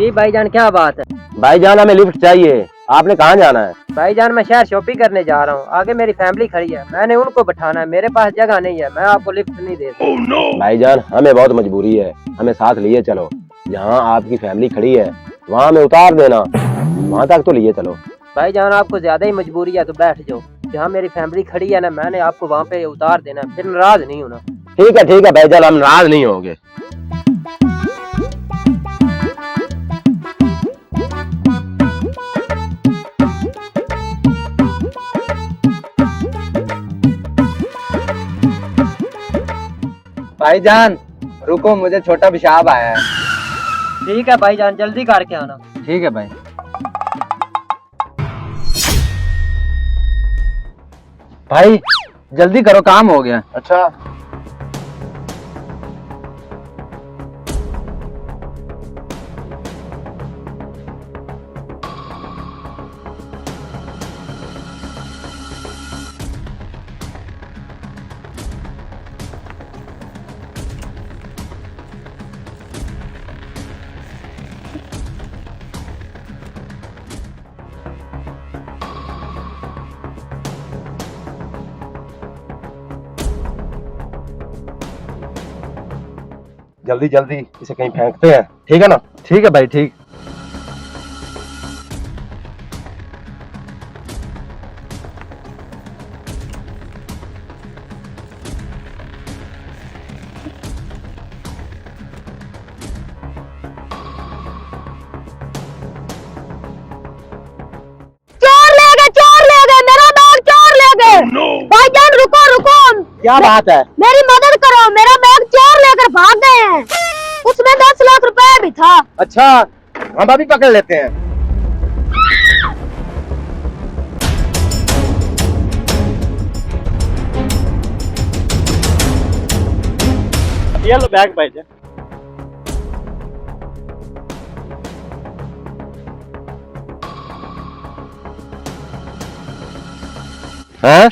जी भाईजान, क्या बात है? भाईजान हमें लिफ्ट चाहिए। आपने कहाँ जाना है? भाईजान मैं शहर शॉपिंग करने जा रहा हूँ, आगे मेरी फैमिली खड़ी है, मैंने उनको बैठाना है, मेरे पास जगह नहीं है, मैं आपको लिफ्ट नहीं दे सकता। no! भाईजान हमें बहुत मजबूरी है, हमें साथ लिए चलो। जहाँ आपकी फैमिली खड़ी है वहाँ हमें उतार देना, वहाँ तक तो लिए चलो। भाईजान आपको ज्यादा ही मजबूरी है तो बैठ जाओ, जहाँ मेरी फैमिली खड़ी है ना, मैंने आपको वहाँ पे उतार देना, फिर नाराज नहीं होना। ठीक है भाईजान, हम नाराज नहीं होंगे। भाईजान रुको, मुझे छोटा पेशाब आया है। ठीक है भाईजान, जल्दी करके आना। ठीक है भाई। भाई जल्दी करो, काम हो गया। अच्छा जल्दी जल्दी इसे कहीं फेंकते हैं, ठीक है ना? ठीक है भाई, ठीक। चोर ले गए मेरा बैग, चोर ले गए। भाईजान रुको रुको, क्या बात है? मेरी मदद करो, मेरा बैग चोर लेकर भाग गए हैं, उसमें 10 लाख रुपए भी था। अच्छा हम अभी पकड़ लेते हैं। ये लो बैग भाईजान। हैं?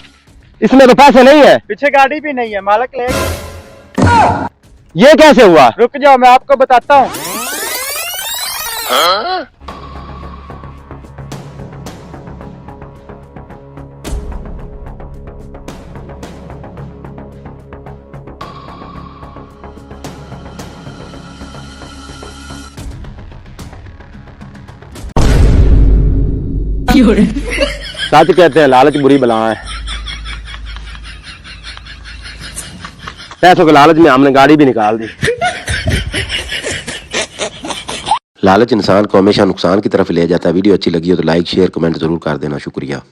इसमें तो पैसे नहीं है। पीछे गाड़ी भी नहीं है, मालक ले गए। ये कैसे हुआ? रुक जाओ, मैं आपको बताता हूँ। सच कहते हैं लालच बुरी बला है। पैसों के लालच में हमने गाड़ी भी निकाल दी। लालच इंसान को हमेशा नुकसान की तरफ ले जाता है। वीडियो अच्छी लगी हो तो लाइक शेयर कमेंट जरूर कर देना। शुक्रिया।